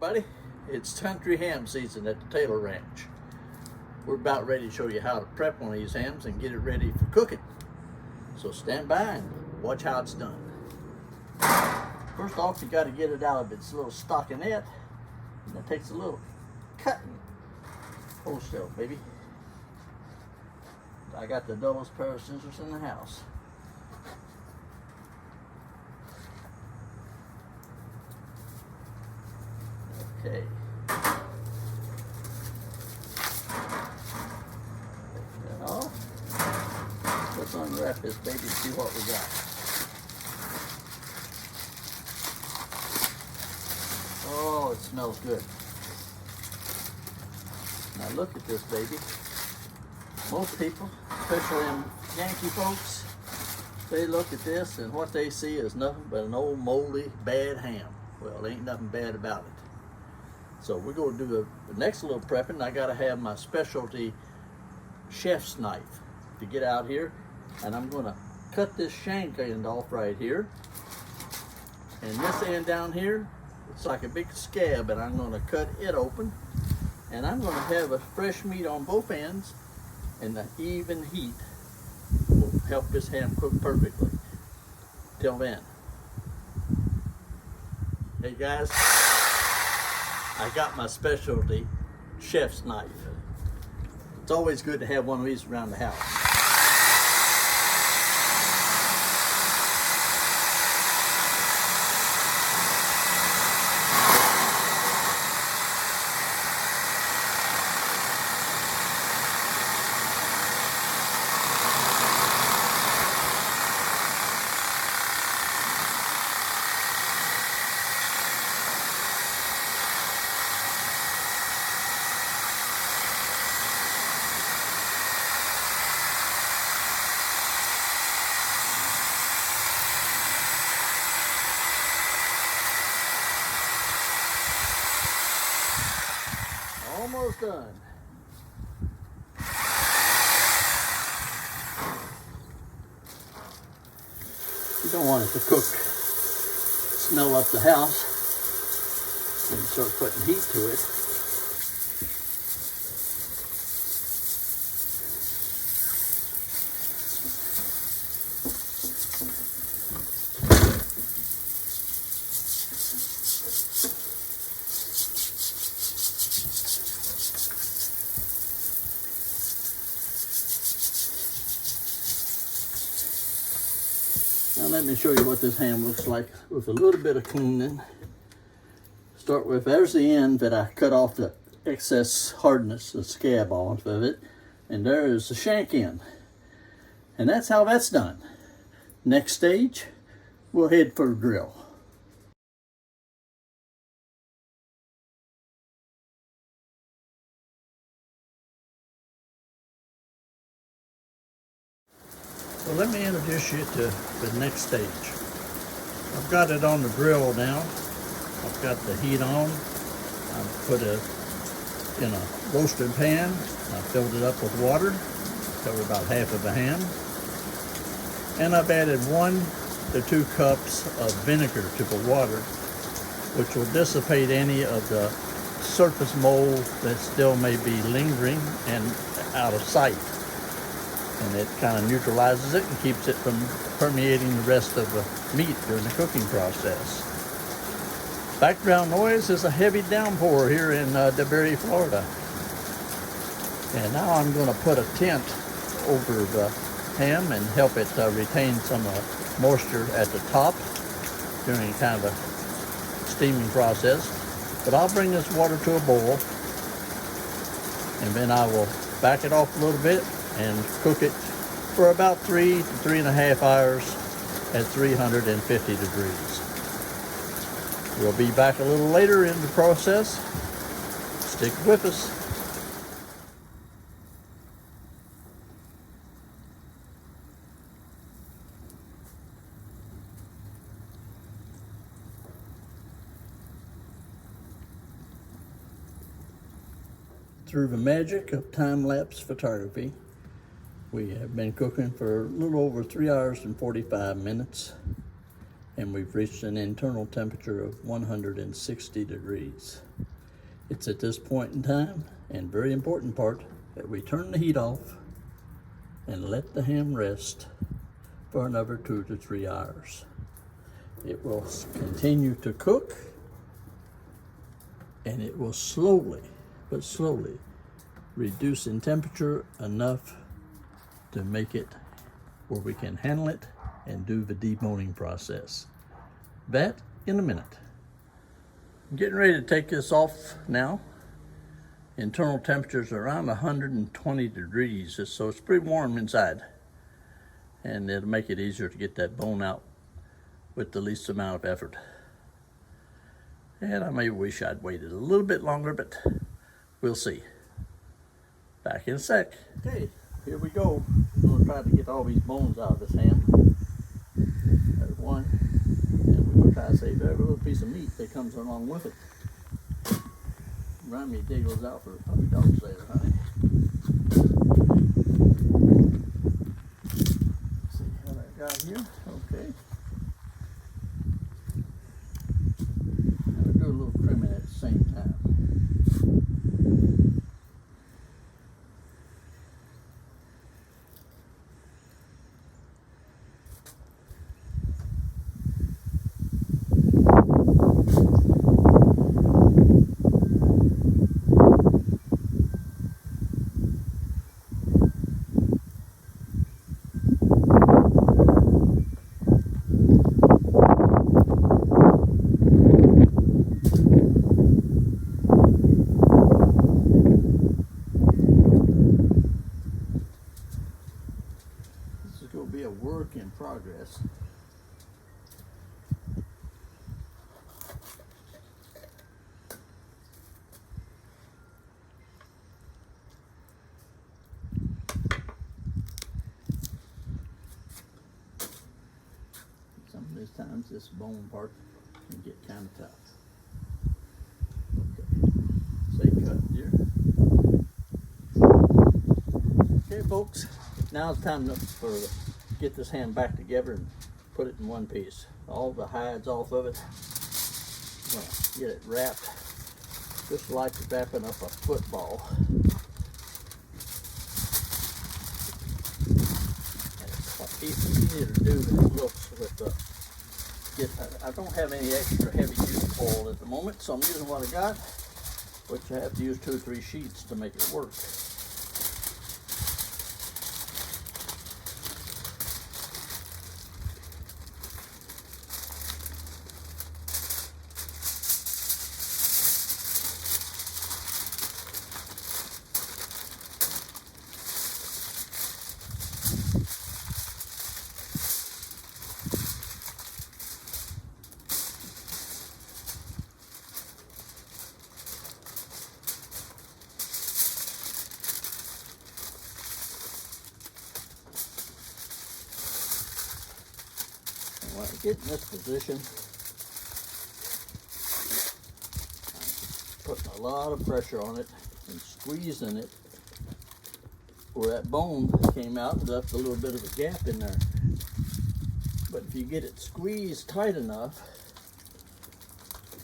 everybody. It's country ham season at the Taylor Ranch. We're about ready to show you how to prep one of these hams and get it ready for cooking. So stand by and watch how it's done. First off, you got to get it out of its little stockinette. And it takes a little cutting. Hold still, baby. I got the dullest pair of scissors in the house. Okay. Take that off. Let's unwrap this baby and see what we got. Oh, it smells good. Now look at this baby. Most people, especially them Yankee folks, they look at this and what they see is nothing but an old moldy, bad ham. Well, there ain't nothing bad about it. So we're going to do the next little prepping. I got to have my specialty chef's knife to get out here. And I'm going to cut this shank end off right here. And this end down here, it's like a big scab, and I'm going to cut it open. And I'm going to have a fresh meat on both ends, and the even heat will help this ham cook perfectly. Till then. Hey guys, I got my specialty chef's knife. It's always good to have one of these around the house. Almost done. You don't want it to cook, smell up the house, and start putting heat to it. Now let me show you what this ham looks like with a little bit of cleaning. Start with, there's the end that I cut off the excess hardness, the scab off of it. And there is the shank end. And that's how that's done. Next stage, we'll head for a grill. Well, let me introduce you to the next stage. I've got it on the grill now. I've got the heat on. I've put it in a roasting pan. I filled it up with water, cover about half of the ham. And I've added 1 to 2 cups of vinegar to the water, which will dissipate any of the surface mold that still may be lingering and out of sight. And it kind of neutralizes it and keeps it from permeating the rest of the meat during the cooking process. Background noise is a heavy downpour here in DeBerry, Florida. And now I'm going to put a tent over the ham and help it retain some moisture at the top during kind of a steaming process. But I'll bring this water to a boil, and then I will back it off a little bit and cook it for about 3 to 3.5 hours at 350 degrees. We'll be back a little later in the process. Stick with us. Through the magic of time-lapse photography, we have been cooking for a little over 3 hours and 45 minutes. and we've reached an internal temperature of 160 degrees. It's at this point in time, and very important part, that we turn the heat off and let the ham rest for another 2 to 3 hours. It will continue to cook, and it will slowly, but slowly, reduce in temperature enough to make it where we can handle it and do the deboning process. That in a minute. I'm getting ready to take this off now. Internal temperature's around 120 degrees, so it's pretty warm inside. And it'll make it easier to get that bone out with the least amount of effort. And I may wish I'd waited a little bit longer, but we'll see. Back in a sec. Okay, here we go. I'm gonna try to get all these bones out of this ham. There's one. And we're gonna try to save every little piece of meat that comes along with it. Remind me to dig those out for the puppy dogs later, honey. Let's see how that got here. Okay. Do a little trimming at the same time. Will be a work in progress. Some of these times this bone part can get kind of tough. Okay, stay cut here. Okay, folks. Now it's time to get this ham back together and put it in one piece. All the hides off of it. I'm gonna get it wrapped just like wrapping up a football. And it's easier to do than it looks with I don't have any extra heavy duty foil at the moment, so I'm using what I got, which I have to use 2 or 3 sheets to make it work. When I get in this position, I'm putting a lot of pressure on it and squeezing it where that bone came out and left a little bit of a gap in there. But if you get it squeezed tight enough,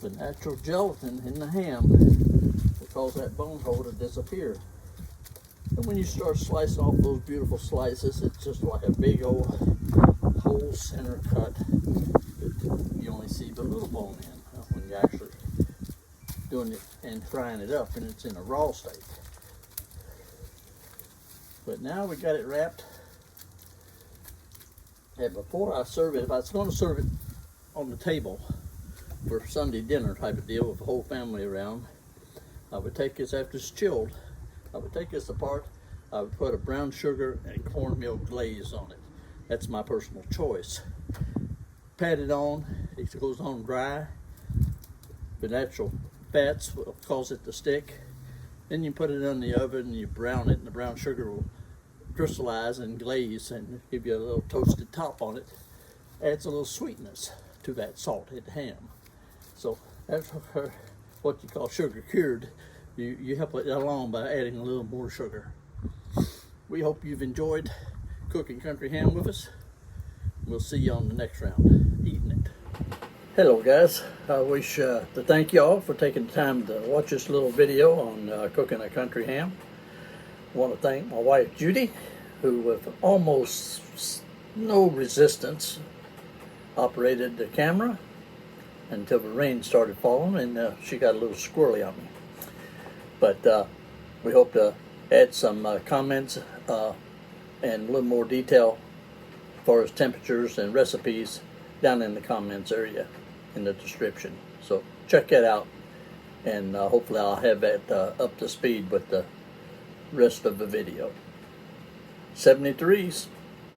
the natural gelatin in the ham will cause that bone hole to disappear. And when you start slicing off those beautiful slices, it's just like a big old whole center cut that you only see the little bone in when you're actually doing it and frying it up and it's in a raw state. But now we got it wrapped. And before I serve it, if I was going to serve it on the table for Sunday dinner type of deal with the whole family around, I would take this after it's chilled. I would take this apart. I would put a brown sugar and cornmeal glaze on it. That's my personal choice. Pat it on. It goes on dry. The natural fats will cause it to stick. Then you put it in the oven and you brown it, and the brown sugar will crystallize and glaze and give you a little toasted top on it. Adds a little sweetness to that salted ham. So that's what you call sugar cured. You help it along by adding a little more sugar. We hope you've enjoyed cooking country ham with us. We'll see you on the next round, eating it. Hello guys, I wish to thank y'all for taking the time to watch this little video on cooking a country ham. I want to thank my wife Judy, who with almost no resistance operated the camera until the rain started falling and she got a little squirrely on me. But we hope to add some comments and a little more detail as far as temperatures and recipes down in the comments area in the description. So check that out, and hopefully I'll have that up to speed with the rest of the video. 73s.